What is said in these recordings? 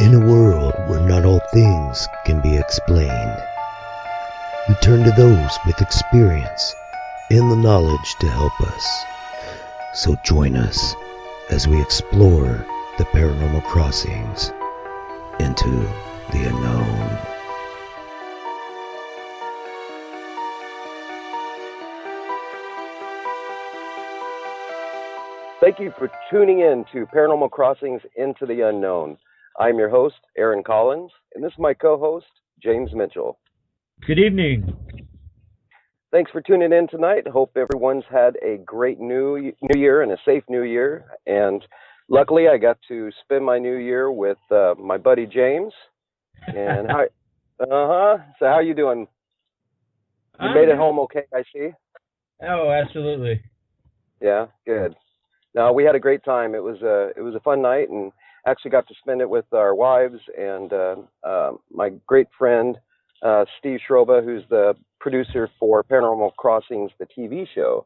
In a world where not all things can be explained, we turn to those with experience and the knowledge to help us. So join us as we explore the paranormal crossings into the unknown. Thank you for tuning in to Paranormal Crossings Into the Unknown. I'm your host, Aaron Collins, and this is my co-host, James Mitchell. Good evening. Thanks for tuning in tonight. Hope everyone's had a great new year and a safe new year. And luckily, I got to spend my new year with my buddy James. And so how you doing? You made it home okay, I see. Oh, absolutely. Yeah, good. No, we had a great time. It was a fun night, and actually got to spend it with our wives and my great friend Steve Schroba, who's the producer for Paranormal Crossings, the TV show.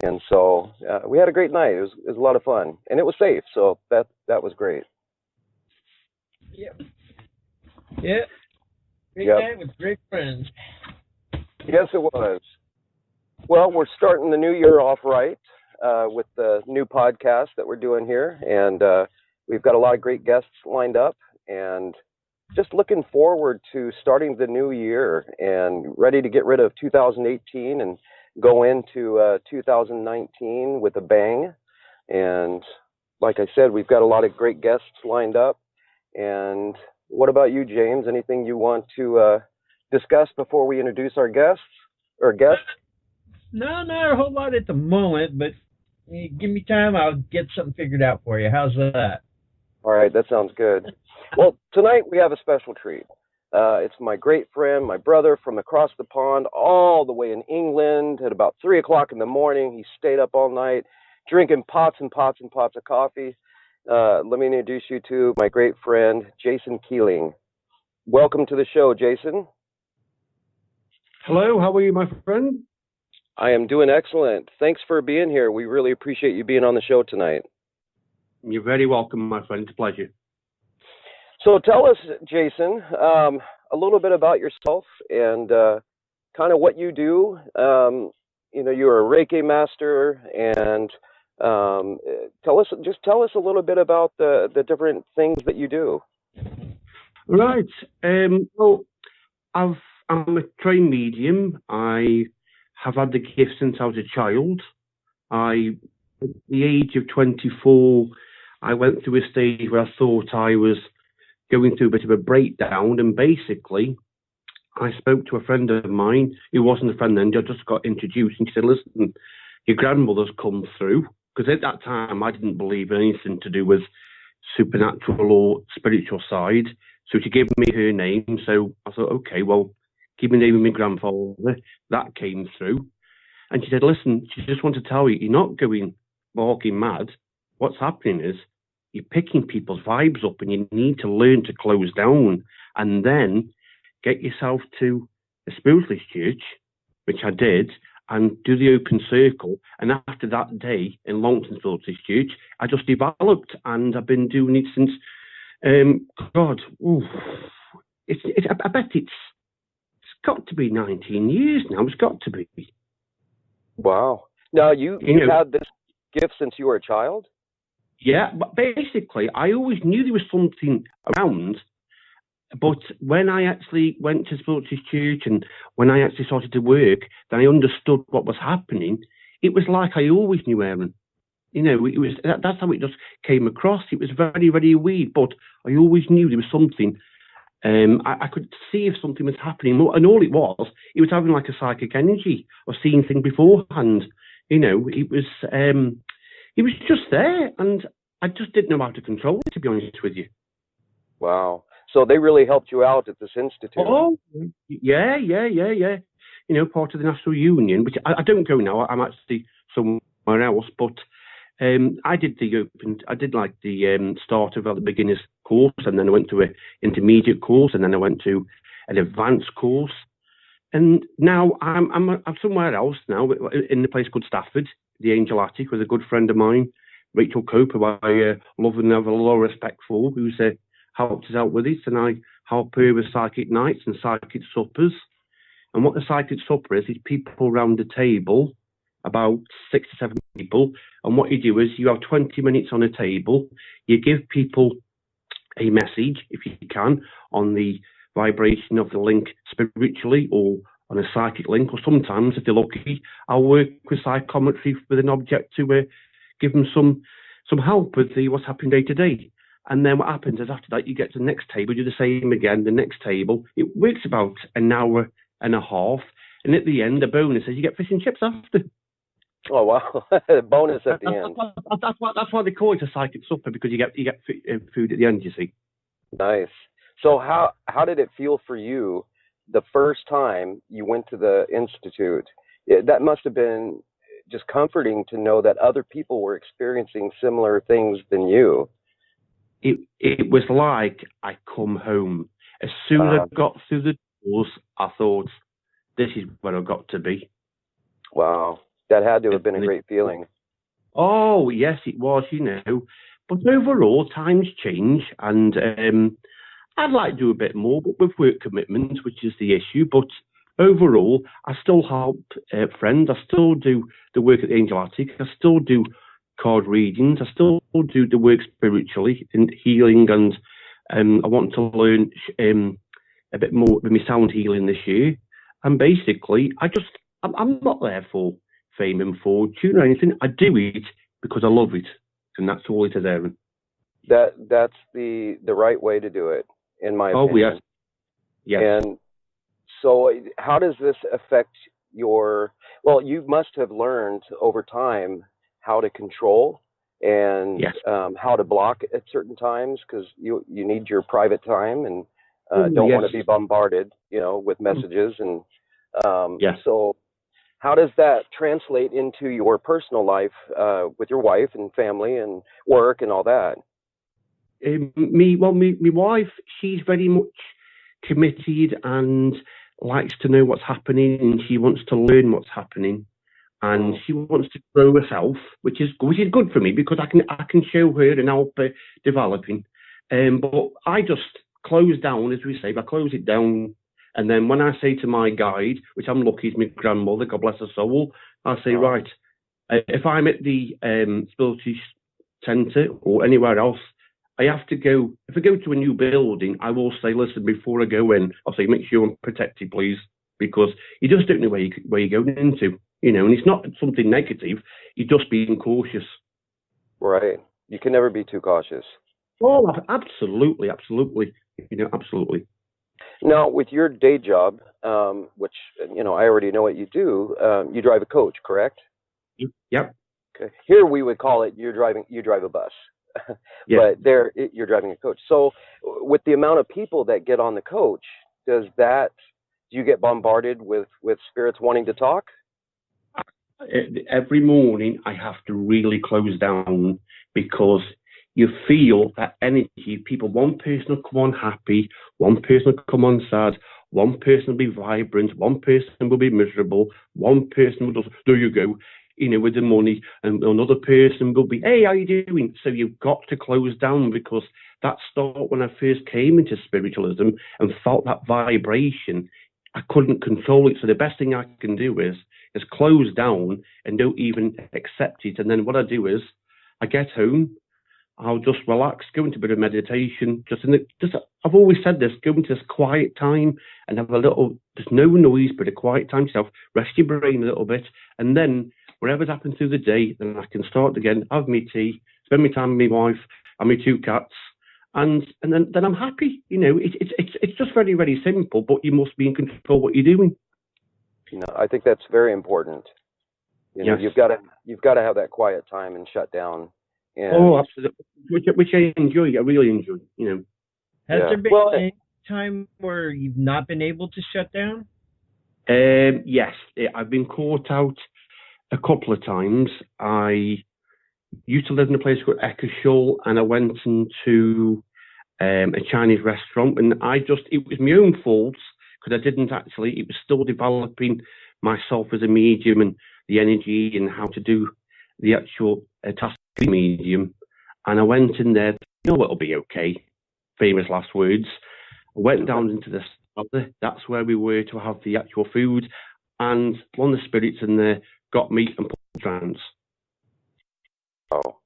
And so we had a great night. It was a lot of fun, and it was safe, so that was great. Yep. Great night with great friends. Yes, it was. Well, we're starting the new year off right. With the new podcast that we're doing here, and we've got a lot of great guests lined up, and just looking forward to starting the new year and ready to get rid of 2018 and go into 2019 with a bang. And like I said, we've got a lot of great guests lined up. And what about you, James? Anything you want to discuss before we introduce our guests or guests? No, not a whole lot at the moment, but give me time, I'll get something figured out for you. How's that? All right, that sounds good. Well, tonight we have a special treat. It's my great friend, my brother from across the pond, all the way in England at about 3 o'clock in the morning. He stayed up all night drinking pots and pots and pots of coffee. Let me introduce you to my great friend, Jason Keeling. Welcome to the show, Jason. Hello, how are you, my friend? I am doing excellent. Thanks for being here. We really appreciate you being on the show tonight. You're very welcome, my friend. It's a pleasure. So tell us, Jason, a little bit about yourself and kind of what you do. You're a Reiki master, and tell us a little bit about the different things that you do. Right. Well, I'm a trained medium. I have had the gift since I was a child. At the age of 24, I went through a stage where I thought I was going through a bit of a breakdown, and basically, I spoke to a friend of mine who wasn't a friend then, I just got introduced, and she said, listen, your grandmother's come through, because at that time, I didn't believe in anything to do with supernatural or spiritual side, so she gave me her name, so I thought, okay, well, keep the name of my grandfather. That came through. And she said, listen, she just wants to tell you, you're not going walking mad. What's happening is you're picking people's vibes up, and you need to learn to close down and then get yourself to a spiritualist church, which I did, and do the open circle. And after that day in Longton Spiritualist Church, I just developed, and I've been doing it since, I bet it's got to be 19 years now. It's got to be. Wow. Now, you've had this gift since you were a child? Yeah, but basically, I always knew there was something around. But when I actually went to Spiritualist Church and when I actually started to work, then I understood what was happening. It was like I always knew, Aaron. That's how it just came across. It was very, very weird, but I always knew there was something. I could see if something was happening, and all it was having like a psychic energy or seeing things beforehand. It was just there, and I just didn't know how to control it, to be honest with you. Wow. So they really helped you out at this institute. Oh, yeah. Part of the National Union, which I don't go now. I'm actually somewhere else, but I did the start of the beginner's course, and then I went to an intermediate course, and then I went to an advanced course, and now I'm somewhere else now in a place called Stafford, the Angel Attic, with a good friend of mine, Rachel Cope, who I love and have a lot of respect for, who's helped us out with it, and I help her with psychic nights and psychic suppers. And what the psychic supper is people around the table, about 6 to 7 people, and what you do is you have 20 minutes on a table, you give people a message, if you can, on the vibration of the link spiritually or on a psychic link, or sometimes, if they're lucky, I'll work with psychometry with an object to give them some help with what's happening day to day. And then what happens is after that, you get to the next table, do the same again, the next table. It works about an hour and a half, and at the end, the bonus is you get fish and chips after. Oh wow! Bonus at the end. That's why they call it a psychic supper, because you get food at the end. You see. Nice. So how did it feel for you the first time you went to the institute? That must have been just comforting to know that other people were experiencing similar things than you. It was like I come home. As soon as I got through the doors, I thought, this is where I've got to be. Wow. That had to have been a great feeling. Oh, yes, it was, But overall, times change, and I'd like to do a bit more, but with work commitments, which is the issue. But overall, I still help friends. I still do the work at the Angel Attic. I still do card readings. I still do the work spiritually in healing, and I want to learn a bit more with my sound healing this year. And basically, I'm not there for fame and fortune or anything. I do it because I love it, and that's all it is, Aaron. That's the right way to do it, in my opinion. Yes. And so how does this affect you must have learned over time how to control and how to block at certain times, because you need your private time and don't want to be bombarded, with messages. And so how does that translate into your personal life with your wife and family and work and all that? My wife, she's very much committed and likes to know what's happening, and she wants to learn what's happening, and she wants to grow herself, which is good for me, because I can show her and help her developing. But I just close down, as we say. I close it down. And then when I say to my guide, which I'm lucky is my grandmother, God bless her soul, I say, right, if I'm at the Spiritualist Centre or anywhere else, I have to go. If I go to a new building, I will say, listen, before I go in, I'll say, make sure I'm protected, please, because you just don't know where you're going into, and it's not something negative. You're just being cautious. Right. You can never be too cautious. Oh, absolutely, absolutely. Absolutely. Now, with your day job, which, I already know what you do, you drive a coach, correct? Yep. Okay. Here we would call it you drive a bus. But there you're driving a coach. So with the amount of people that get on the coach, do you get bombarded with spirits wanting to talk? Every morning I have to really close down, because you feel that energy. One person will come on happy, one person will come on sad, one person will be vibrant, one person will be miserable, one person will just, there you go, with the money, and another person will be, hey, how you doing? So you've got to close down, because that started when I first came into spiritualism and felt that vibration. I couldn't control it. So the best thing I can do is close down and don't even accept it. And then what I do is I get home, I'll just relax, go into a bit of meditation. I've always said this: go into this quiet time and have there's no noise, but a quiet time yourself. Rest your brain a little bit, and then whatever's happened through the day, then I can start again. Have my tea, spend my time with my wife and my 2 cats, and then I'm happy. It's just very, very simple, but you must be in control of what you're doing. I think that's very important. Yes. You've got to have that quiet time and shut down. Oh, absolutely. Which I enjoy. I really enjoy. Has there been any time where you've not been able to shut down? Yes, I've been caught out a couple of times. I used to live in a place called Eckershall, and I went into a Chinese restaurant, and it was my own fault, because I didn't actually. It was still developing myself as a medium and the energy and how to do the actual task medium, and I went in there, it'll be okay. famous last words. I went down into the cellar. That's where we were to have the actual food. And one of the spirits in there got me and put in trance. Oh.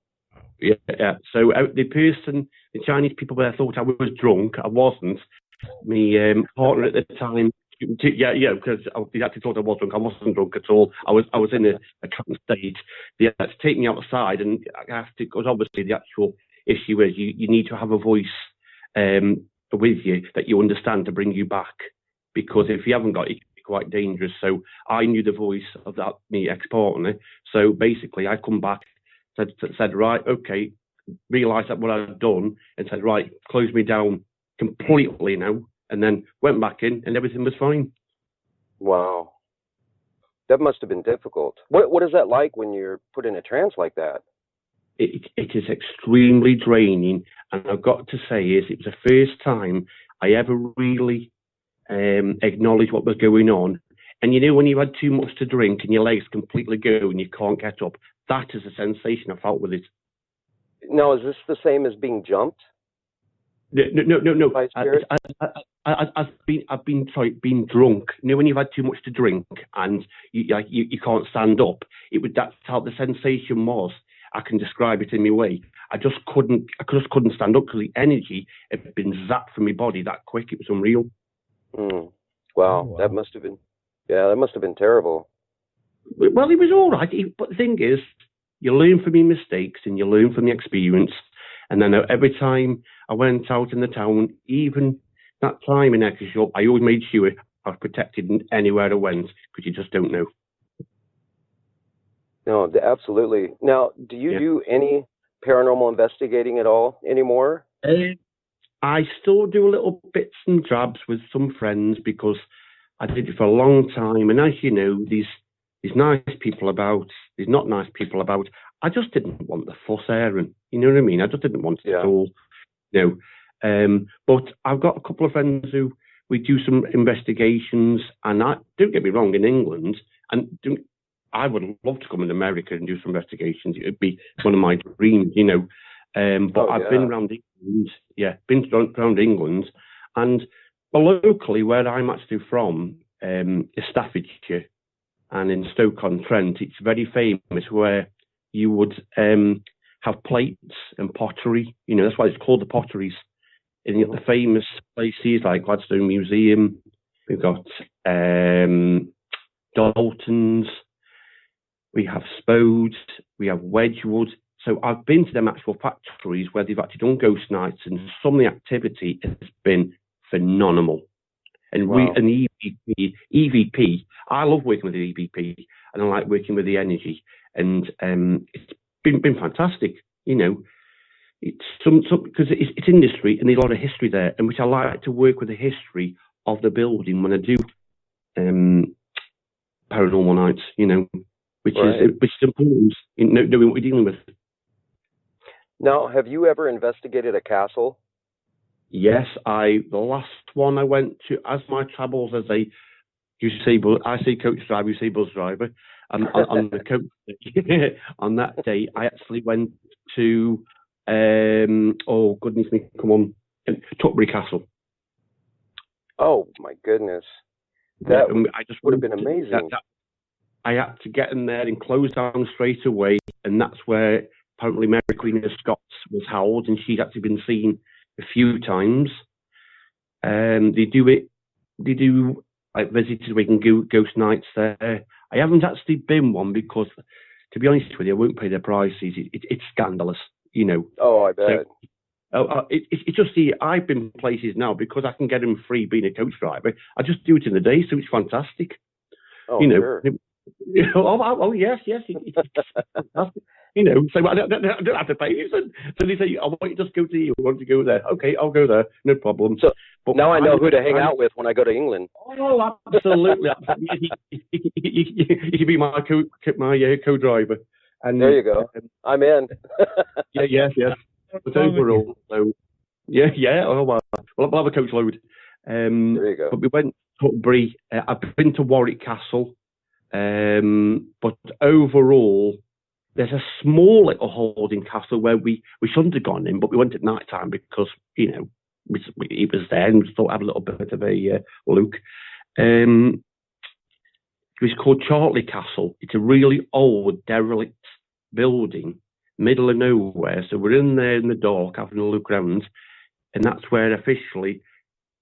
Yeah. So the Chinese people there thought I was drunk. I wasn't. My partner at the time, because they actually thought I was drunk. I wasn't drunk at all. I was in a trance state. They had to take me outside, and I have to, because obviously the actual issue is you need to have a voice with you that you understand to bring you back, because if you haven't got it, quite dangerous. So I knew the voice of that me ex-partner. So basically, I come back, said right, okay, realised that what I'd done, and said right, close me down completely now, and then went back in, and everything was fine. Wow, that must have been difficult. What is that like when you're put in a trance like that? It is extremely draining, and I've got to say it was the first time I ever really acknowledge what was going on. And you know, when you had too much to drink and your legs completely go and you can't get up, that is a sensation I felt with it. Now, is this the same as being jumped? No. By spirit? I've been drunk. You know, when you've had too much to drink and you can't stand up, that's how the sensation was. I can describe it in my way. I just couldn't stand up because the energy had been zapped from my body that quick. It was unreal. Wow, wow. That must have been terrible. Well, it was all right. But the thing is, you learn from your mistakes and you learn from the experience. And then every time I went out in the town, even that time in Exeter, I always made sure I was protected anywhere I went, because you just don't know. No, absolutely. Now, do you do any paranormal investigating at all anymore? I still do a little bits and drabs with some friends, because I did it for a long time. And as you know, these nice people about, these not nice people about, I just didn't want the fuss airing. You know what I mean? I just didn't want it at all. You know. But I've got a couple of friends who we do some investigations, and don't get me wrong, in England, and I would love to come in America and do some investigations. It would be one of my dreams, you know. But I've been around England, and locally where I'm actually from is Staffordshire, and in Stoke-on-Trent, it's very famous where you would have plates and pottery. You know, that's why it's called the potteries. And the famous places like Gladstone Museum, we've got Dalton's, we have Spode, we have Wedgwood. So I've been to them actual factories where they've actually done ghost nights, and some of the activity has been phenomenal. And the EVP, I love working with the EVP, and I like working with the energy. And it's been fantastic, you know. It's because it's industry, and there's a lot of history there, and which I like to work with the history of the building when I do paranormal nights, you know, which is important in knowing what we're dealing with. Now, have you ever investigated a castle? Yes, the last one I went to, as my travels, as they used to say, I say coach driver, you say bus driver. On the coach on that day, I actually went to oh goodness me, come on, Tutbury Castle. Oh my goodness, that would have been amazing. I had to get in there and close down straight away, and that's where apparently Mary Queen of Scots was held, and she'd actually been seen a few times. They do like visitors, we can go ghost nights there. I haven't actually been one because, to be honest with you, I won't pay their prices. It's scandalous, you know. Oh, I bet. So, it's just I've been places now because I can get them free being a coach driver. I just do it in the day, so it's fantastic. Oh, you know, sure. Yes, it's fantastic. You know, so I don't have to pay you. So they say, I want you to just go to you. I want to go there. Okay, I'll go there. No problem. So but now I know who to hang out with when I go to England. Oh, absolutely. You can be my co-driver. And there you go. I'm in. Yes. But overall, so yeah. Oh, well, we'll have a coach load. There you go. But we went to Tutbury. I've been to Warwick Castle. But overall, there's a small little holding castle where we shouldn't have gone in, but we went at night time because, you know, he was there and we thought have a little bit of a look. It was called Chartley Castle. It's a really old, derelict building, middle of nowhere. So we're in there in the dark having a look around, and that's where officially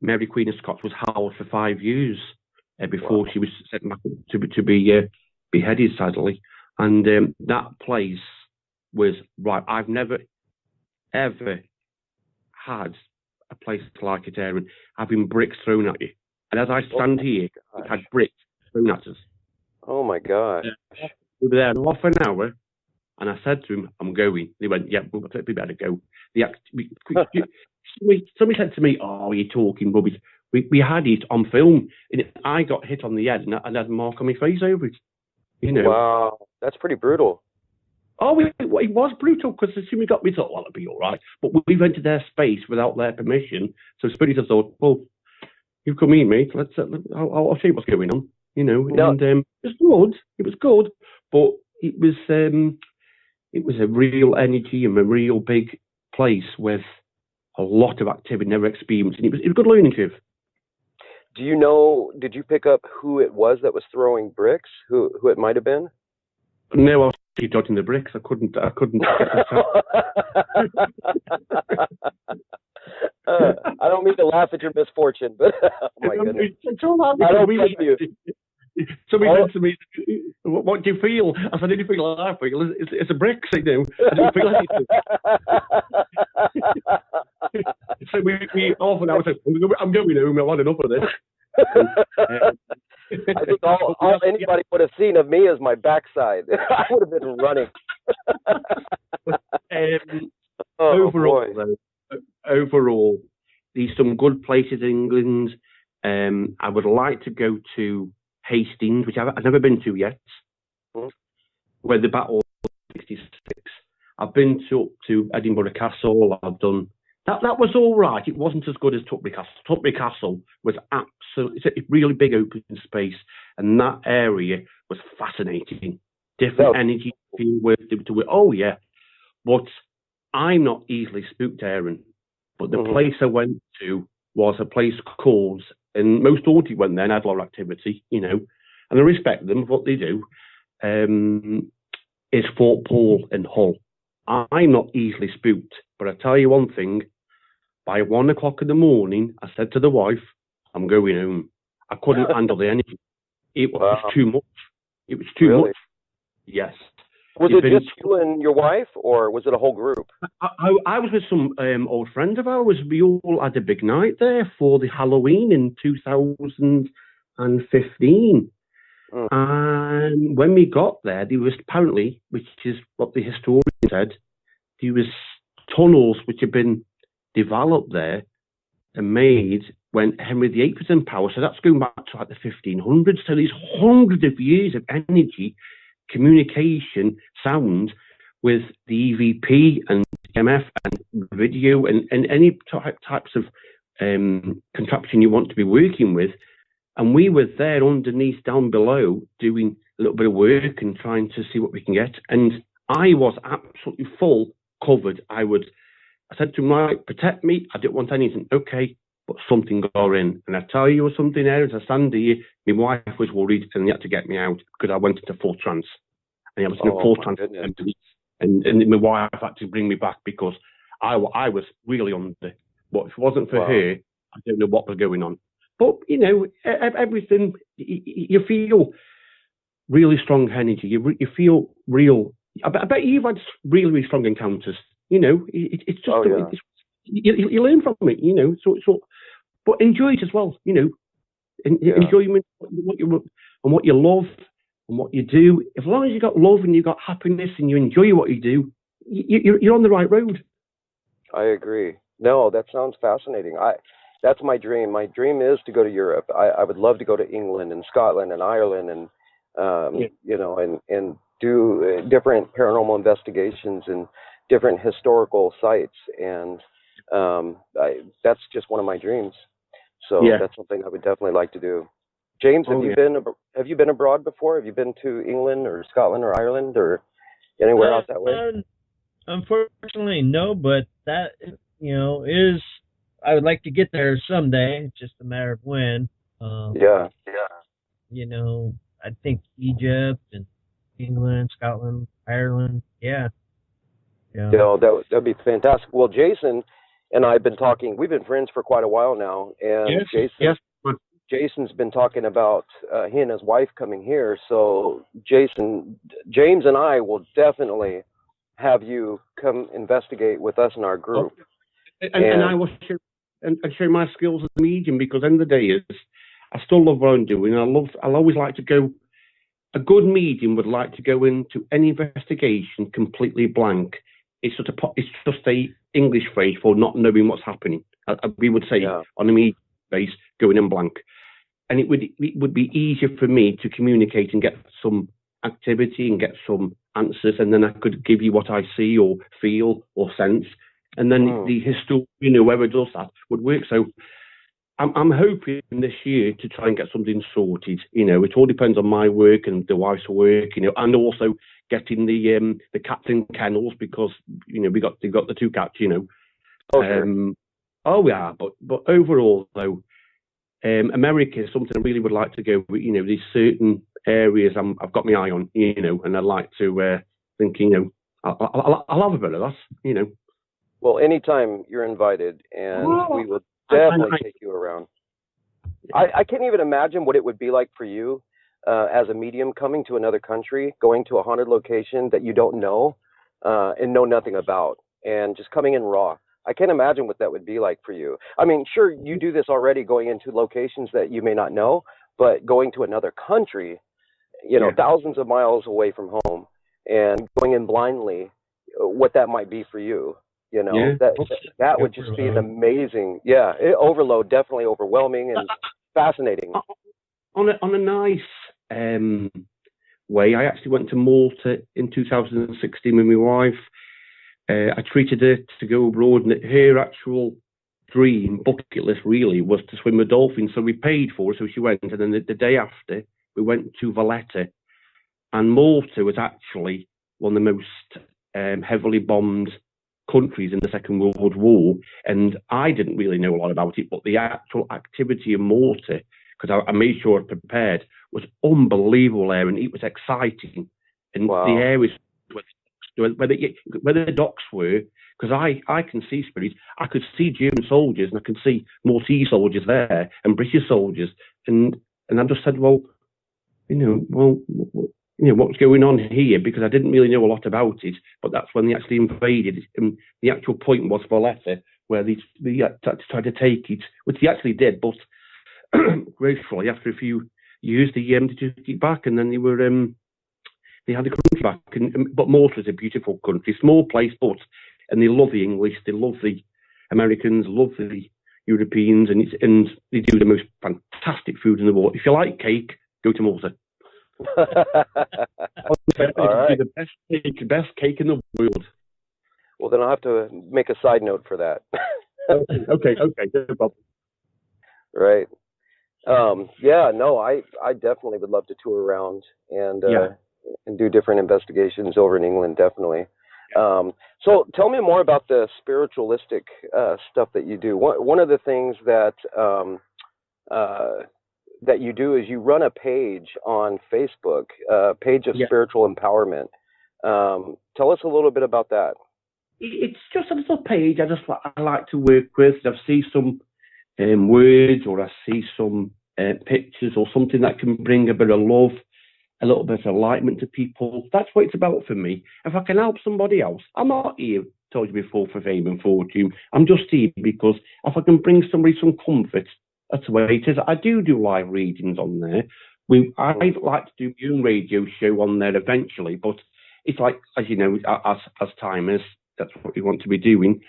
Mary Queen of Scots was held for 5 years before she was sent back to be beheaded, sadly. And that place was right. I've never ever had a place like it, Aaron, having bricks thrown at you. And as I stand here, it had bricks thrown at us. Oh my gosh. We were there half an hour, and I said to him, I'm going. They went, yeah, we better go. Somebody said to me, oh, you're talking rubbish. We had it on film, and I got hit on the head, and I had a mark on my face over it. You know. Wow, that's pretty brutal. Oh, it was brutal, because as soon as we got, we thought, well, it'll be all right. But we went to their space without their permission, so Spiritualist thought, well, you've come in, mate. I'll show you what's going on. You know, no. And it was good. It was good, but it was a real energy and a real big place with a lot of activity never experienced, and it was a good learning curve. Do you know? Did you pick up who it was that was throwing bricks? Who it might have been? No, I was dodging the bricks. I couldn't. I don't mean to laugh at your misfortune, but oh my goodness. It's all right. I don't blame you. Somebody said to me, what do you feel? I said, I didn't feel like I feel. It's a brick, you know. I don't feel anything. So we half an hour said, I'm going home, I've had enough of this. I think all anybody would have seen of me is my backside. I would have been running. Overall, there's some good places in England. I would like to go to Hastings, which I've never been to yet, where the battle was 66. I've been to Edinburgh Castle. I've done that. That was all right. It wasn't as good as Tutbury Castle. Tutbury Castle was absolutely, it's a really big open space, and that area was fascinating. Different energy to feel with. Oh yeah, but I'm not easily spooked, Aaron. But the place I went to was a place called, and most audit went there and had a lot of activity, you know, and I respect them for what they do, is Fort Paul and Hull. I'm not easily spooked, but I tell you one thing, by 1 o'clock in the morning, I said to the wife, I'm going home. I couldn't handle the energy. It was too much. It was too much. Yes. Was it just you and your wife, or was it a whole group? I was with some old friend of ours. We all had a big night there for the Halloween in 2015. And when we got there was apparently, which is what the historian said, there was tunnels which had been developed there and made when Henry VIII was in power. So that's going back to like the 1500s. So there's hundreds of years of energy, communication, sound with the EVP and MF and video and any types of contraption you want to be working with. And we were there underneath, down below, doing a little bit of work and trying to see what we can get. And I was absolutely full covered. I said to him, right, protect me. I didn't want anything. Okay, but something got in. And I tell you something there, as I stand here, my wife was worried and they had to get me out because I went into full trance. And I was in a full trance. And my wife had to bring me back because I was really under. But if it wasn't for her, I don't know what was going on. But, you know, everything, you feel really strong energy. You feel real. I bet you've had really, really strong encounters. You know, it's just, you learn from it, you know. So, but enjoy it as well, you know. Enjoyment, what you love and what you do. As long as you got love and you got happiness and you enjoy what you do, you're on the right road. I agree. No, that sounds fascinating. That's my dream. My dream is to go to Europe. I would love to go to England and Scotland and Ireland and you know, and do different paranormal investigations and different historical sites. And that's just one of my dreams. So that's something I would definitely like to do. James, have you been abroad before? Have you been to England or Scotland or Ireland or anywhere out that way? Unfortunately, no. But that, you know, is I would like to get there someday. It's just a matter of when. Yeah. You know, I think Egypt and England, Scotland, Ireland. Yeah. Yeah. You know, that'd be fantastic. Well, Jason and I have been talking. We've been friends for quite a while now, and Yes. Jason's been talking about he and his wife coming here. So James and I will definitely have you come investigate with us in our group. And I will show my skills as a medium, because at the end of the day is I still love what I'm doing. I'll always like to go. A good medium would like to go into any investigation completely blank. It's just a English phrase for not knowing what's happening. We would say on a medium base, going in blank. And it would be easier for me to communicate and get some activity and get some answers, and then I could give you what I see or feel or sense, and then the historian, whoever does that, would work. So I'm hoping this year to try and get something sorted. It all depends on my work and the wife's work, and also getting the cats in kennels, because they got the two cats, Oh yeah, but overall though. America is something I really would like to go. These certain areas I've got my eye on, and I'd like to think, I'll have a bit of that, Well, anytime you're invited, and we will definitely take you around. I can't even imagine what it would be like for you as a medium coming to another country, going to a haunted location that you don't know and know nothing about, and just coming in raw. I can't imagine what that would be like for you. I mean, sure, you do this already, going into locations that you may not know, but going to another country, thousands of miles away from home, and going in blindly, what that might be for you. That would just be an amazing, overload, definitely overwhelming and fascinating. On a nice way, I actually went to Malta in 2016 with my wife. I treated her to go abroad, and her actual dream bucket list really was to swim with dolphins. So we paid for her, so she went, and then the day after we went to Valletta, and Malta was actually one of the most heavily bombed countries in the Second World War, and I didn't really know a lot about it, but the actual activity in Malta, because I made sure I was prepared, was unbelievable there, and it was exciting, and the areas where the docks were, because I can see spirits. I could see German soldiers, and I could see Maltese soldiers there, and British soldiers, and I just said, what's going on here? Because I didn't really know a lot about it, but that's when they actually invaded. And the actual point was Valletta, where they tried to take it, which they actually did, but gracefully, after a few years, they took it back, and then they had the country back. But Malta is a beautiful country, small place, and they love the English, they love the Americans, love the Europeans, and they do the most fantastic food in the world. If you like cake, go to Malta. Right. The best cake in the world. Well, then I'll have to make a side note for that. Okay, no problem. Right. I definitely would love to tour around and do different investigations over in England, definitely. So tell me more about the spiritualistic stuff that you do. One of the things that that you do is you run a page on Facebook, page of spiritual empowerment. Tell us a little bit about that. It's just a little page I like to work with. I see some words, or I see some pictures, or something that can bring a bit of love, a little bit of enlightenment to people. That's what it's about for me. If I can help somebody else, I'm not here, told you before, for fame and fortune. I'm just here because if I can bring somebody some comfort, that's the way it is. I do live readings on there. I'd like to do my own radio show on there eventually, but it's like, as you know, as time is, that's what we want to be doing.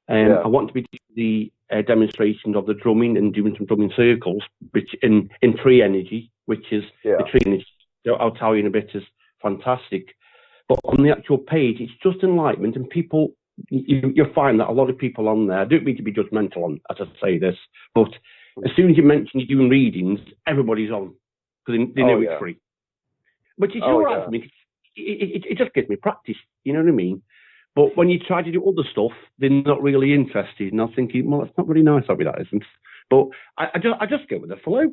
I want to be doing the demonstrations of the drumming and doing some drumming circles, which in tree energy, which is the tree energy. I'll tell you in a bit, is fantastic. But on the actual page, it's just enlightenment, and people, you'll find that a lot of people on there, I don't mean to be judgmental on as I say this, but as soon as you mention you're doing readings, everybody's on, because they know it's free. Which is all right for me. It just gives me practice, you know what I mean? But when you try to do other stuff, they're not really interested. And I'm thinking, well, that's not really nice of me, that isn't. But I just go with the flow,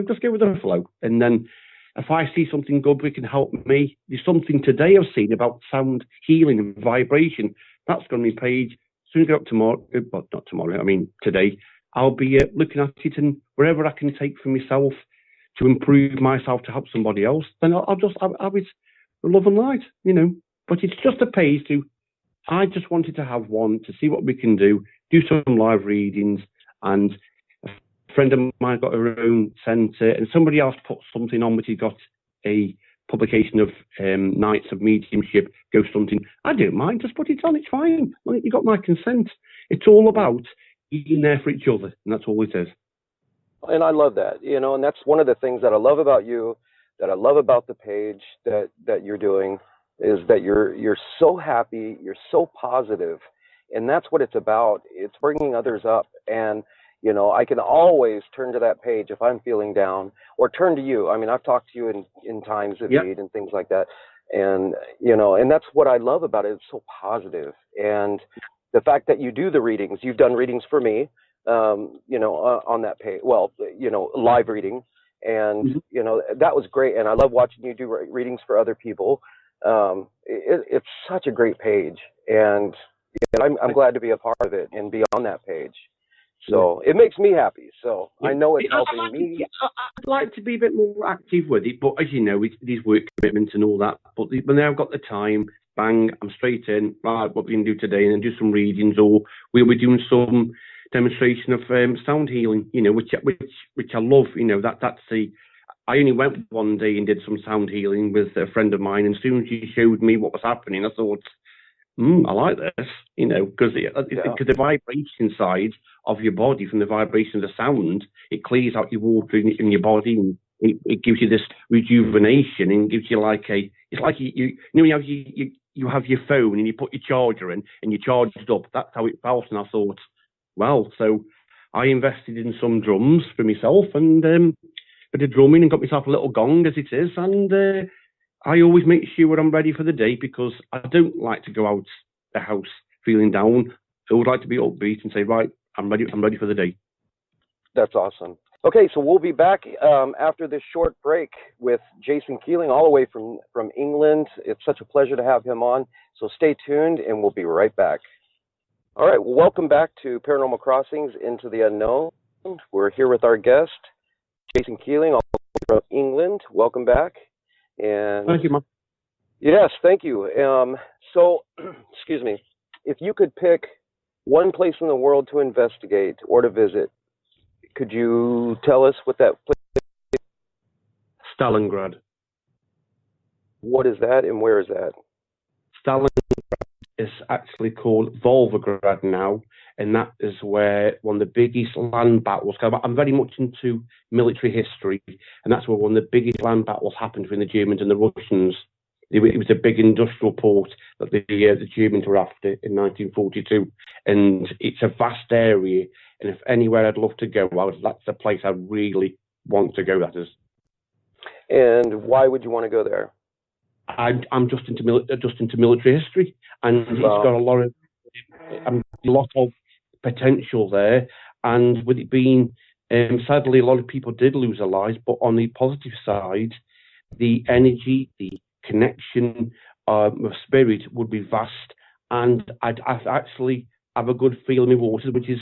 just go with the flow. And then if I see something good that can help me, there's something today I've seen about sound healing and vibration. That's going to be page. As soon as I get up tomorrow, well, not tomorrow, I mean today, I'll be looking at it, and wherever I can take for myself to improve myself to help somebody else, then I'll with love and light, But it's just a page I just wanted to have one to see what we can do some live readings, and a friend of mine got her own centre, and somebody else put something on, which he got a publication of Nights of Mediumship, Ghost Hunting. I don't mind, just put it on, it's fine. Well, you got my consent. It's all about being there for each other, and that's all it is. And I love that, and that's one of the things that I love about you, that I love about the page that you're doing, is that you're so happy, you're so positive, and that's what it's about. It's bringing others up, and I can always turn to that page if I'm feeling down, or turn to you. I mean, I've talked to you in times of need and things like that, and and that's what I love about it. It's so positive, and the fact that you do the readings, you've done readings for me, on that page. Well, live reading, and that was great, and I love watching you do readings for other people. It's such a great page, and I'm glad to be a part of it and be on that page. So it makes me happy. So I know it's helping me. I'd like to be a bit more active with it, but as you know, these work commitments and all that. But when I've got the time, bang, I'm straight in. Right, what we can do today, and then do some readings, or we'll be doing some demonstration of sound healing. Which I love. That's the. I only went one day and did some sound healing with a friend of mine, and as soon as she showed me what was happening, I thought, I like this, because the vibration side of your body, from the vibration of the sound, it clears out your water in your body, and it gives you this rejuvenation, and gives you it's like you have your phone and you put your charger in and you charge it up. That's how it felt, and I thought, well, so I invested in some drums for myself, and bit of drumming, and got myself a little gong as it is, and I always make sure I'm ready for the day, because I don't like to go out the house feeling down. I would like to be upbeat and say, right, I'm ready for the day. That's awesome. Okay, so we'll be back after this short break with Jason Keeling, all the way from England. It's such a pleasure to have him on, so stay tuned, and we'll be right back. All right, well, welcome back to Paranormal Crossings Into the Unknown. We're here with our guest, Jason Keeling, all the way from England. Welcome back. And thank you, Mom. Yes, thank you. So, excuse me, if you could pick one place in the world to investigate or to visit, could you tell us what that place is? Stalingrad. What is that, and where is that? Stalingrad is actually called Volgograd now, and that is where one of the biggest land battles. I'm very much into military history, and that's where one of the biggest land battles happened between the Germans and the Russians. It was a big industrial port that the Germans were after in 1942, and it's a vast area. And if anywhere I'd love to go, that's the place I really want to go. That is. And why would you want to go there? I'm just into military history, and it's got a lot of potential there. And with it being, sadly, a lot of people did lose their lives, but on the positive side, the energy, the connection of spirit would be vast, and I'd actually have a good feel in my waters, which is,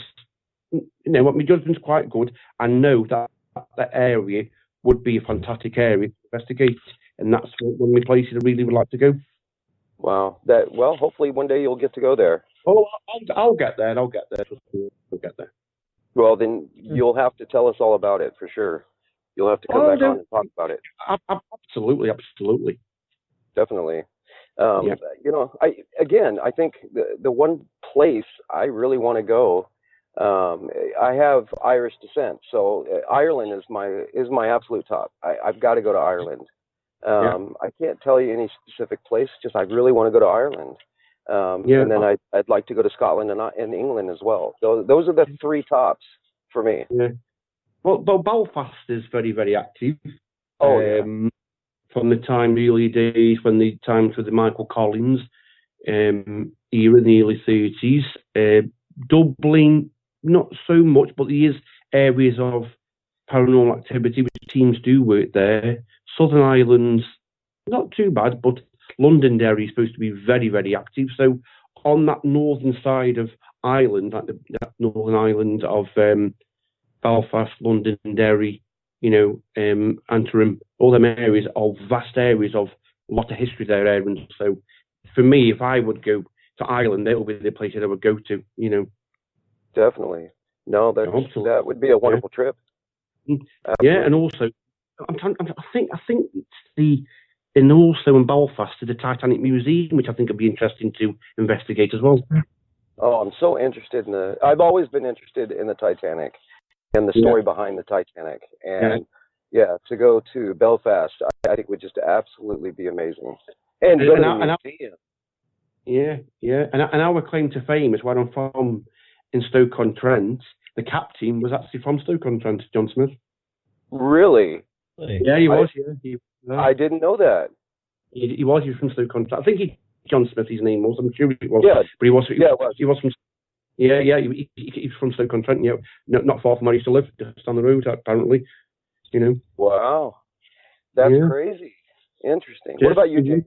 what my judgment's quite good. I know that that area would be a fantastic area to investigate, and that's one of the places I really would like to go. Wow. Hopefully one day you'll get to go there. Oh, I'll get there. I'll get there. Well, then you'll have to tell us all about it for sure. You'll have to come back on and talk about it. Absolutely. Definitely. I think the one place I really want to go. I have Irish descent, so Ireland is my absolute top. I've got to go to Ireland. I can't tell you any specific place. Just I really want to go to Ireland. And then I'd like to go to Scotland and England as well. So those are the three tops for me. Yeah. Well, Belfast is very, very active. From the early days, when the times with the Michael Collins, era in the early 30s. Dublin, not so much, but there is areas of paranormal activity which teams do work there. Southern Ireland, not too bad, but Londonderry is supposed to be very, very active. So on that northern side of Ireland, like that northern island of Belfast, Londonderry, Antrim, all them areas are vast areas of a lot of history there, Aaron. So for me, if I would go to Ireland, that would be the place that I would go to, Definitely. No, that would be a wonderful trip. Yeah, and also, I think it's and also in Belfast to the Titanic Museum, which I think would be interesting to investigate as well. Oh, I'm so interested I've always been interested in the Titanic and the story behind the Titanic. And to go to Belfast, I think would just absolutely be amazing. And go to the museum. And our claim to fame is where I'm from in Stoke-on-Trent. The captain was actually from Stoke-on-Trent, John Smith. Really? Yeah, he was. I didn't know that. He was from Stoke-on-Trent. I think John Smith, his name was. I'm sure it was. Yeah, but he was. It was. He was from. He's from Stoke-on-Trent. Yeah, not far from where he used to live, just down the road, apparently. Wow, that's crazy. Interesting. What about you, James?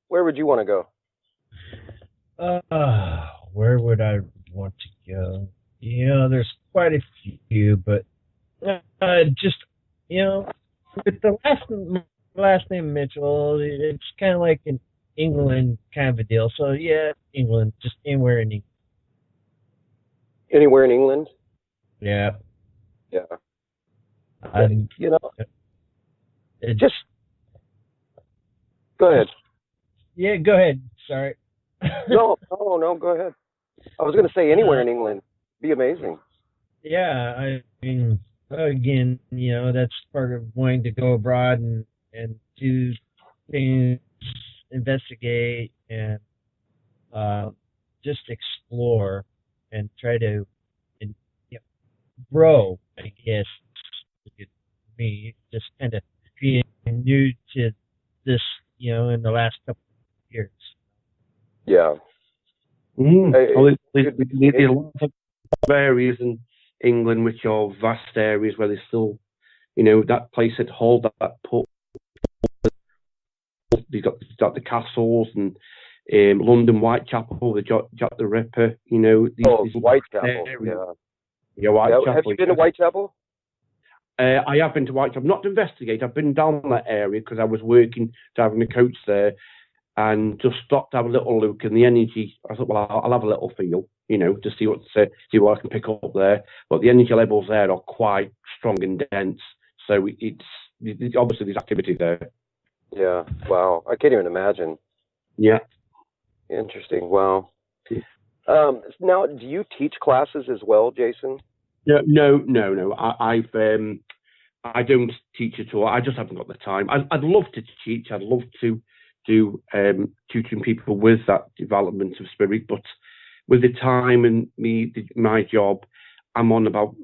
Where would you want to go? Where would I want to go? There's quite a few, but just with the last name Mitchell, it's kind of like an England kind of a deal. So England, just anywhere in England. Anywhere in England? Yeah. Just go ahead. Yeah, go ahead. Sorry. No, go ahead. I was going to say anywhere in England. Be amazing. Yeah, I mean, again, that's part of wanting to go abroad and do things, investigate, and just explore and try to grow, I guess. Me, just kind of being new to this, in the last couple of years. Yeah. There's a lot of areas in England which are vast areas where there's still, that place at Hull, that put, you've got the castles and London Whitechapel, the Jack the Ripper, these Whitechapel, yeah, Whitechapel. Have you been to Whitechapel? I have been to Whitechapel, not to investigate. I've been down that area because I was working, driving the coach there, and just stopped to have a little look. And the energy, I thought, well, I'll have a little feel, to see what I can pick up there. But the energy levels there are quite strong and dense, so it's obviously there's activity there. Yeah. Wow. I can't even imagine. Yeah. Interesting. Wow. Now, do you teach classes as well, Jason? Yeah, no. I don't teach at all. I just haven't got the time. I'd love to teach. I'd love to do tutoring people with that development of spirit, but with the time and my job, I'm on about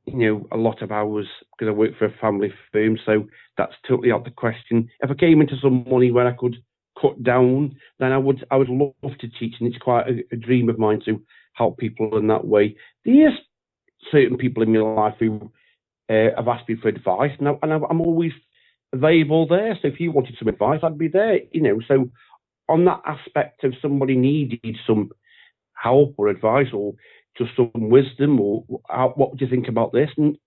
a lot of hours because I work for a family firm, so that's totally out the question. If I came into some money where I could cut down, then I would love to teach, and it's quite a dream of mine to help people in that way. There's certain people in my life who have asked me for advice, and I'm always available there. So if you wanted some advice, I'd be there. So on that aspect of somebody needed some help or advice or just some wisdom or what do you think about this? And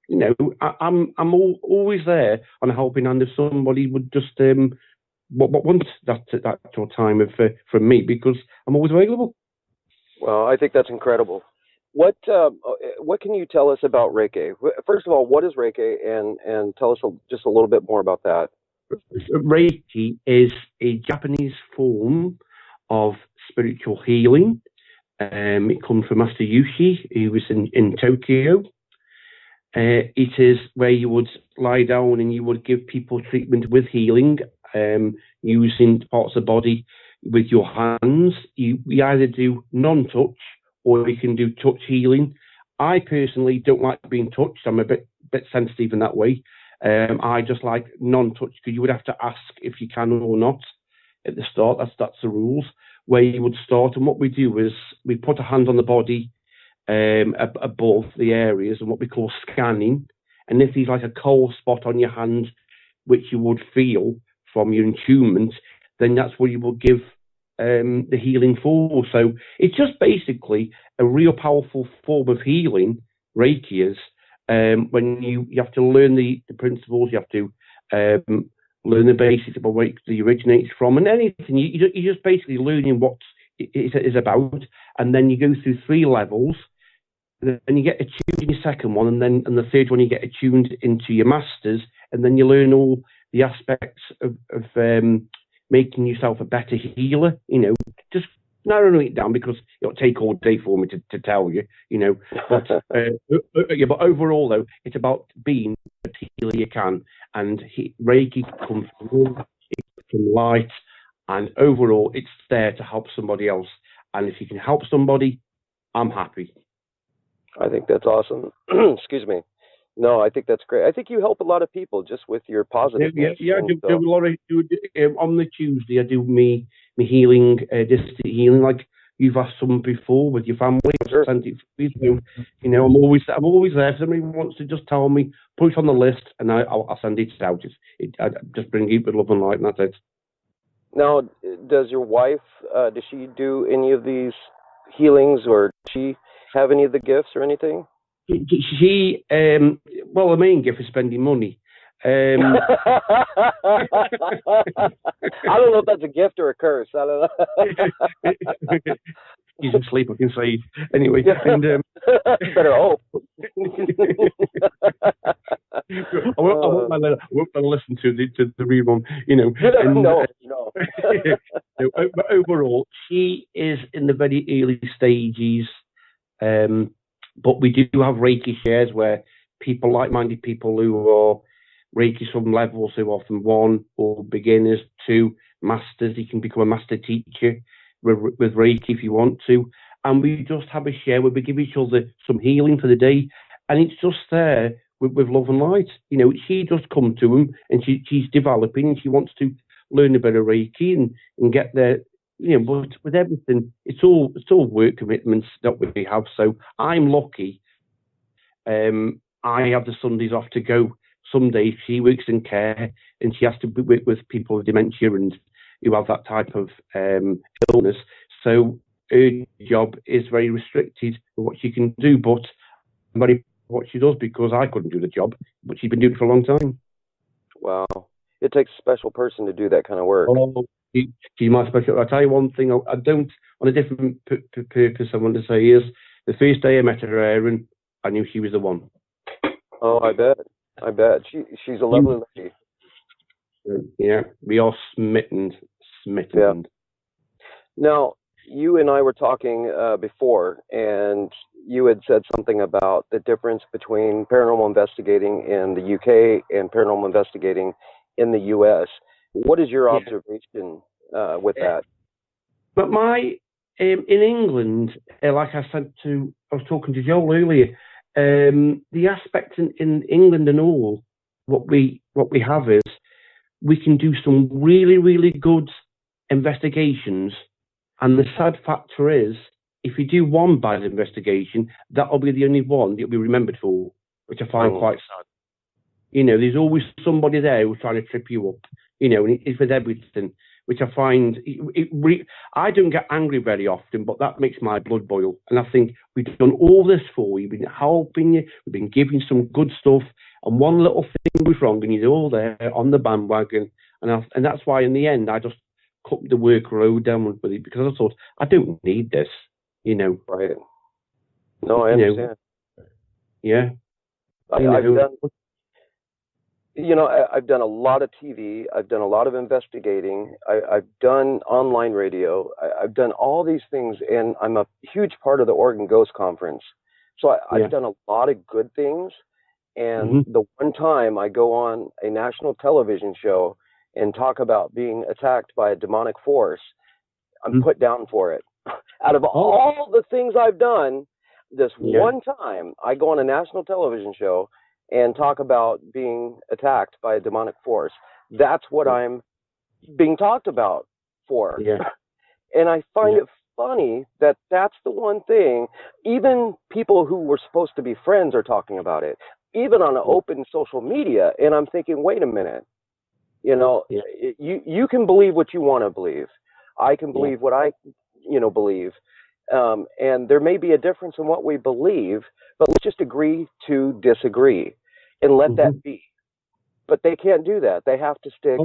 I'm always there on a helping hand if somebody would just want that sort of time from me, because I'm always available. Well, I think that's incredible. What can you tell us about Reiki? First of all, what is Reiki, and tell us just a little bit more about that. Reiki is a Japanese form of spiritual healing. It comes from Master Yushi, who was in Tokyo. It is where you would lie down and you would give people treatment with healing, using parts of the body with your hands. You either do non-touch or you can do touch healing. I personally don't like being touched. I'm a bit sensitive in that way. I just like non-touch, because you would have to ask if you can or not at the start. That's the rules. where you would start. And what we do is we put a hand on the body above the areas and what we call scanning. And if there's like a cold spot on your hand, which you would feel from your attunement, then that's what you will give the healing for. So it's just basically a real powerful form of healing, Reiki is, when you have to learn the principles, you have to learn the basics about where it originates from, and anything. You're just basically learning what it is about, and then you go through 3 levels, and you get attuned in your second one, and then in the third one you get attuned into your masters, and then you learn all the aspects of making yourself a better healer. Just narrowing it down because it'll take all day for me to tell you. But but overall though, it's about being the healer you can, and Reiki comes from light, and overall it's there to help somebody else. And if you can help somebody, I'm happy. I think that's awesome. Excuse me. No, I think that's great. I think you help a lot of people just with your positiveness. Yeah, I do a lot of on the Tuesday. I do me healing, distant healing, like you've asked someone before with your family. Sure. Sent it for you. I'm always there. If somebody wants to just tell me, put it on the list, and I'll send it out. I just bring it with love and light, and that's it. Now, does your wife? Does she do any of these healings, or does she have any of the gifts or anything? She, well, the main gift is spending money. I don't know if that's a gift or a curse. I don't know. He's asleep, I can say. Anyway, and, better hope. I won't listen to the real one, And, no. But overall, she is in the very early stages. But we do have Reiki shares where people, like-minded people who are Reiki some levels, who are from 1 or beginners, 2 masters. You can become a master teacher with Reiki if you want to. And we just have a share where we give each other some healing for the day. And it's just there with love and light. She does come to him, and she's developing, and she wants to learn a bit of Reiki and get there. But with everything, it's all work commitments that we have. So I'm lucky. I have the Sundays off to go. Some days she works in care, and she has to work with people with dementia and who have that type of illness. So her job is very restricted for what she can do. But I'm very what she does, because I couldn't do the job, but she's been doing it for a long time. Wow, it takes a special person to do that kind of work. Oh, she's my special. I'll tell you one thing. I don't, on a different purpose, I want to say is the first day I met her, Aaron, I knew she was the one. Oh, I bet. She's a lovely lady. Yeah, we are smitten. Yeah. Now, you and I were talking before, and you had said something about the difference between paranormal investigating in the UK and paranormal investigating in the US. What is your observation with that? But in England, like I was talking to Joel earlier, the aspect in England and all, what we have is we can do some really, really good investigations. And the sad factor is, if you do one bad investigation, that'll be the only one you'll be remembered for, which I find quite sad. There's always somebody there who's trying to trip you up, and it's with everything, which I find, I don't get angry very often, but that makes my blood boil. And I think we've done all this for you, we've been helping you, we've been giving some good stuff, and one little thing was wrong, and you're all there on the bandwagon. And that's why in the end, I just cut the workload down with it, because I thought, I don't need this, Right. No, I understand. Yeah. I've done a lot of TV. I've done a lot of investigating. I've done online radio. I've done all these things, and I'm a huge part of the Oregon Ghost Conference. So I've done a lot of good things. And the one time I go on a national television show and talk about being attacked by a demonic force, I'm put down for it. Out of all the things I've done, this one time I go on a national television show and talk about being attacked by a demonic force. That's what I'm being talked about for. Yeah. And I find it funny that that's the one thing, even people who were supposed to be friends are talking about it, even on an open social media. And I'm thinking, wait a minute, you can believe what you want to believe. I can believe what I, believe. And there may be a difference in what we believe, but let's just agree to disagree and let that be. But they can't do that. They have to stick.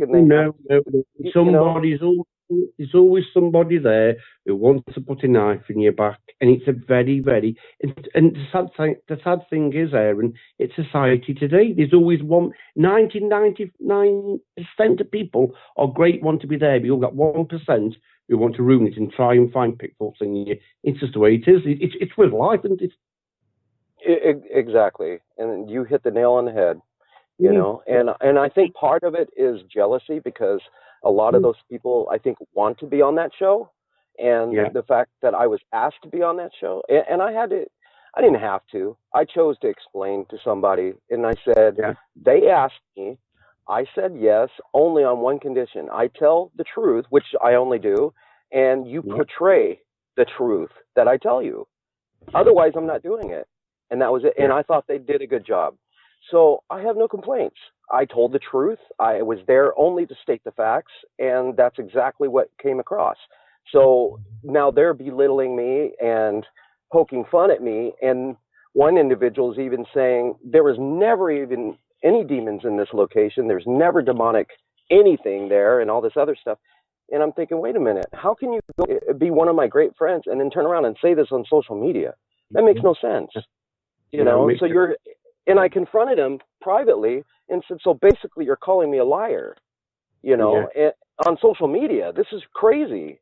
There's always somebody there who wants to put a knife in your back, and it's a very, very. And the sad thing is, Aaron, it's society today. There's always 99% of people are great, want to be there, but you've got 1% who want to ruin it and try and find pitfalls in you. It's just the way it is. It's with life, isn't it? Exactly, and you hit the nail on the head. And I think part of it is jealousy, because a lot of those people, I think, want to be on that show, and the fact that I was asked to be on that show, and I didn't have to. I chose to explain to somebody, and I said, they asked me, I said yes, only on one condition. I tell the truth, which I only do, and you portray the truth that I tell you. Otherwise, I'm not doing it. And that was it. And I thought they did a good job. So I have no complaints. I told the truth. I was there only to state the facts, and that's exactly what came across. So now they're belittling me and poking fun at me, and one individual is even saying there was never even any demons in this location. There's never demonic anything there and all this other stuff. And I'm thinking, wait a minute, how can you be one of my great friends and then turn around and say this on social media? That makes no sense. So and I confronted him privately and said, so basically you're calling me a liar, and on social media. This is crazy.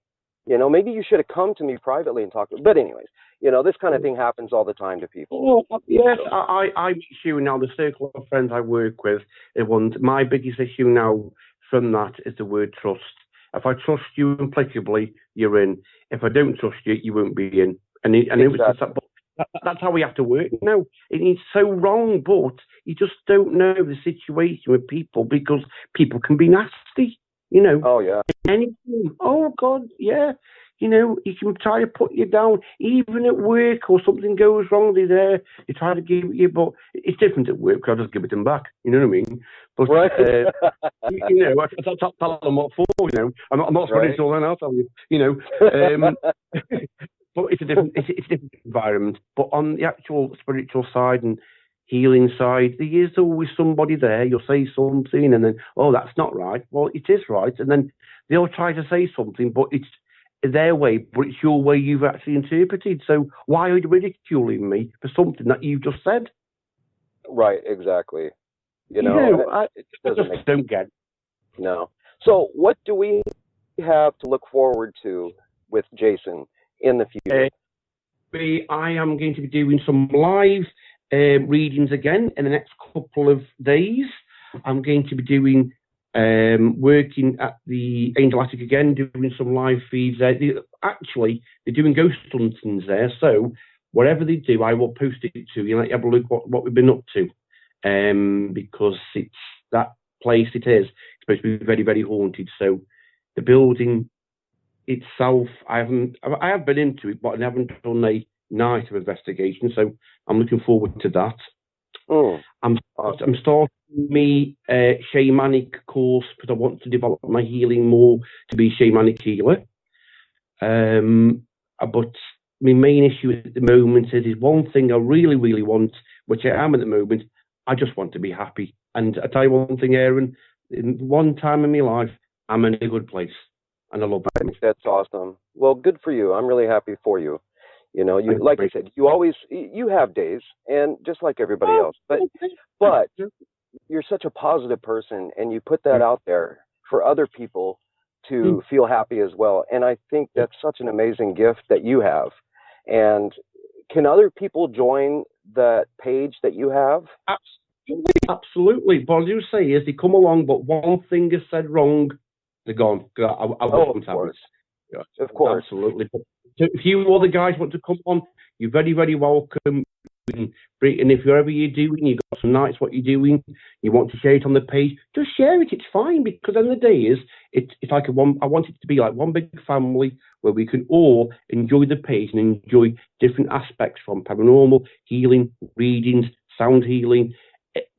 Maybe you should have come to me privately and talked. But anyways, this kind of thing happens all the time to people. Yes, I issue now, the circle of friends I work with, my biggest issue now from that is the word trust. If I trust you implacably, you're in. If I don't trust you, you won't be in. And exactly. That's how we have to work now. It's so wrong, but you just don't know the situation with people, because people can be nasty, Oh, yeah. Anything. Oh, God, yeah. He can try to put you down, even at work, or something goes wrong, they're there, they try to give it you, but it's different at work, because I just give it them back, you know what I mean? But, right. I tell them what for, I'm not spreading it all then, I'll tell you, But it's a different environment. But on the actual spiritual side and healing side, there is always somebody there. You'll say something, and then, oh, that's not right. Well, it is right. And then they'll try to say something, but it's their way, but it's your way you've actually interpreted. So why are you ridiculing me for something that you've just said? Right, exactly. I just don't get it. No. So what do we have to look forward to with Jason in the future? I am going to be doing some live readings again in the next couple of days. I'm going to be doing working at the Angel Attic again, doing some live feeds there. They're doing ghost huntings there, so whatever they do, I will post it to you and let you have a look what we've been up to, because it's that place. It is supposed to be very, very haunted. So the building itself, I have been into it, but I haven't done a night of investigation, so I'm looking forward to that. I'm starting my shamanic course, because I want to develop my healing more to be shamanic healer. But my main issue at the moment is one thing I really, really want, which I am at the moment. I just want to be happy. And I tell you one thing, Aaron, in one time in my life, I'm in a good place. And I love it. That's awesome. Well, good for you. I'm really happy for you. Like I said, you have days, and just like everybody else, but you're such a positive person, and you put that out there for other people to feel happy as well. And I think that's such an amazing gift that you have. And can other people join that page that you have? Absolutely. What I do say is they come along, but one thing is said wrong, they're gone. Of course. Of course. Absolutely. So if you other guys want to come on, you're very, very welcome. And if whatever you're doing, you've got some nights what you're doing, you want to share it on the page, just share it. It's fine, because at the end of the day it's like I want it to be like one big family where we can all enjoy the page and enjoy different aspects from paranormal, healing, readings, sound healing,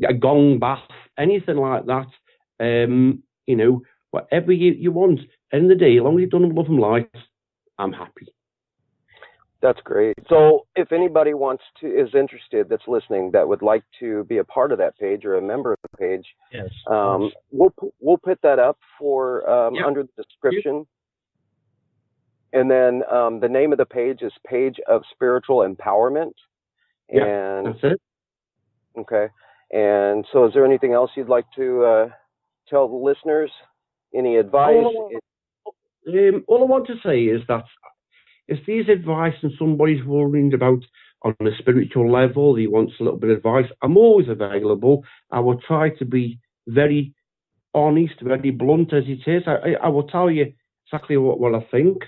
a gong bath, anything like that. Whatever you want. At the end of the day, as long as you've done love and light, I'm happy. That's great. So if anybody is interested, that's listening, that would like to be a part of that page or a member of the page, yes, we'll put that up for under the description. And then the name of the page is Page of Spiritual Empowerment. And that's it. Okay. And so is there anything else you'd like to tell the listeners? Any advice? All I want to say is that if there's advice and somebody's worrying about on a spiritual level, he wants a little bit of advice, I'm always available. I will try to be very honest, very blunt as it is. I will tell you exactly what I think.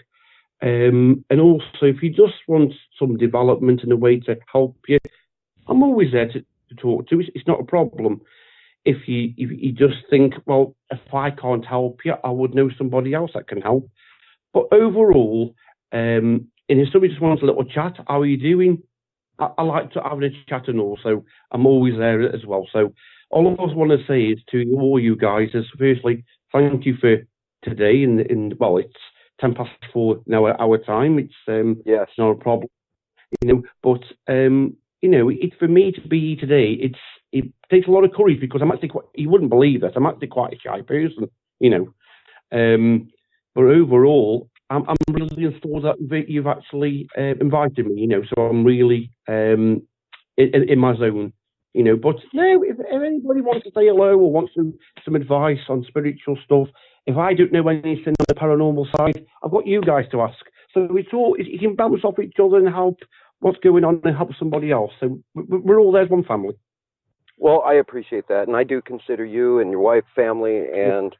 And also, if you just want some development and a way to help you, I'm always there to talk to. It's not a problem. If you just think, well, if I can't help you, I would know somebody else that can help. But overall, and if somebody just wants a little chat, how are you doing? I like to have a chat, and also I'm always there as well. So all I want to say is to all you guys is, firstly, thank you for today. And well, it's 4:10 now our time. It's yes, not a problem, But it's for me to be today. It takes a lot of courage, because I'm actually you wouldn't believe that I'm actually quite a shy person, But overall, I'm really thankful that you've actually invited me, So I'm really in my zone, But no, if anybody wants to say hello or wants some advice on spiritual stuff, if I don't know anything on the paranormal side, I've got you guys to ask. So you can bounce off each other and help what's going on and help somebody else. So we're all there as one family. Well, I appreciate that, and I do consider you and your wife family, and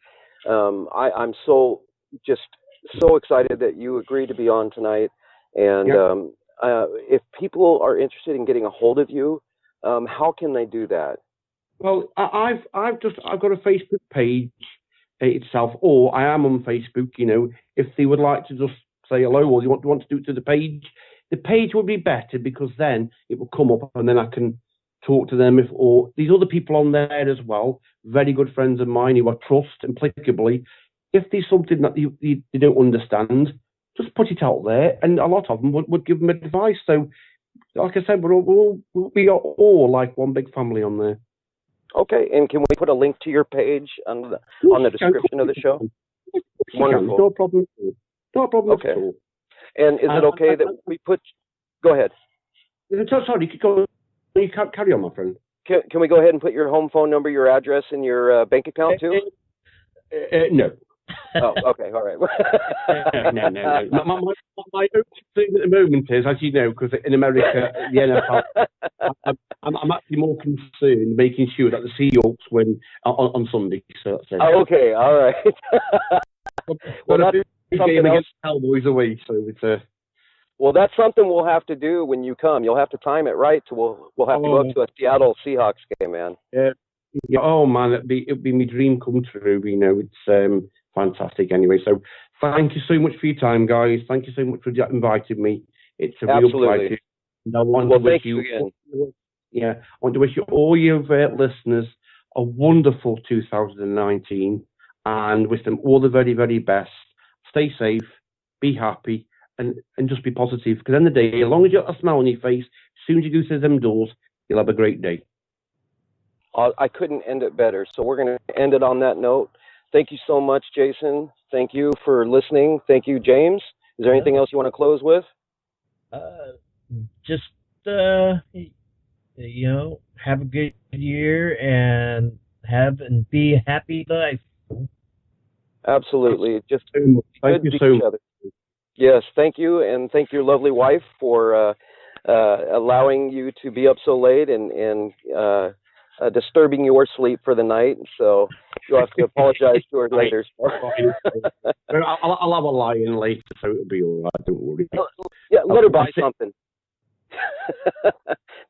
I'm so excited that you agreed to be on tonight. And if people are interested in getting a hold of you, how can they do that? Well, I've got a Facebook page itself, or I am on Facebook. If they would like to just say hello, or you want to do it to the page would be better, because then it will come up, and then I can talk to them. Or these other people on there as well, very good friends of mine who I trust implicably. If there's something that they don't understand, just put it out there, and a lot of them would give them advice. So, like I said, we are all like one big family on there. Okay, and can we put a link to your page on the description of the show? Wonderful. No problem. No problem at all. And is it okay that we put? Go ahead. Sorry, you can't carry on, my friend. Can we go ahead and put your home phone number, your address, and your bank account too? No. Oh, okay, all right. No. My thing at the moment is, as you know, because in America, the NFL, I'm actually more concerned making sure that the Seahawks win on Sunday. So that's it. Oh, okay, all right. Well, that's something else. Cowboys away, so it's Well, that's something we'll have to do when you come. You'll have to time it right, so we'll have to go up to a Seattle Seahawks game, man. Yeah. Oh man, it'd be my dream come true. It's fantastic. Anyway, so thank you so much for your time, guys. Thank you so much for inviting me. It's a real pleasure. And I want to wish you again. I want to wish you all your listeners a wonderful 2019, and wish them all the very, very best. Stay safe, be happy, and just be positive. Because at the end of the day, as long as you've got a smile on your face, as soon as you go through them doors, you'll have a great day. I couldn't end it better. So we're going to end it on that note. Thank you so much, Jason. Thank you for listening. Thank you, James. Is there anything else you want to close with? Just, have a good year and be a happy life. Absolutely. Just thank you so much. Yes, thank you, and thank your lovely wife for allowing you to be up so late and disturbing your sleep for the night. So you'll have to apologize to her later. I'll have a lie-in later, so it'll be all right. Don't worry. Yeah, let her buy something.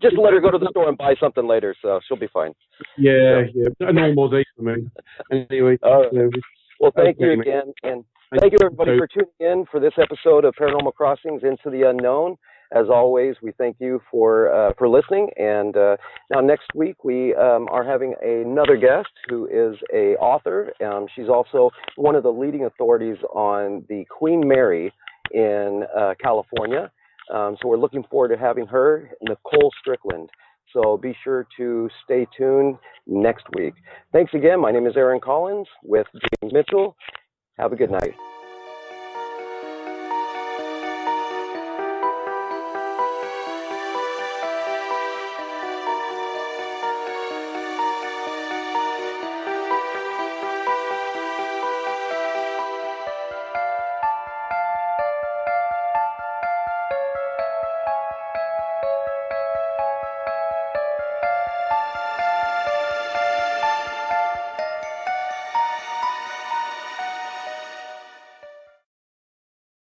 just let her go to the store and buy something later, so she'll be fine. Yeah, a normal day for me. Anyway. Well, thank you again, and thank you everybody for tuning in for this episode of Paranormal Crossings Into the Unknown. As always, we thank you for listening. And now next week we are having another guest who is a author. She's also one of the leading authorities on the Queen Mary in California. So we're looking forward to having her, Nicole Strickland. So be sure to stay tuned next week. Thanks again. My name is Aaron Collins with James Mitchell. Have a good night.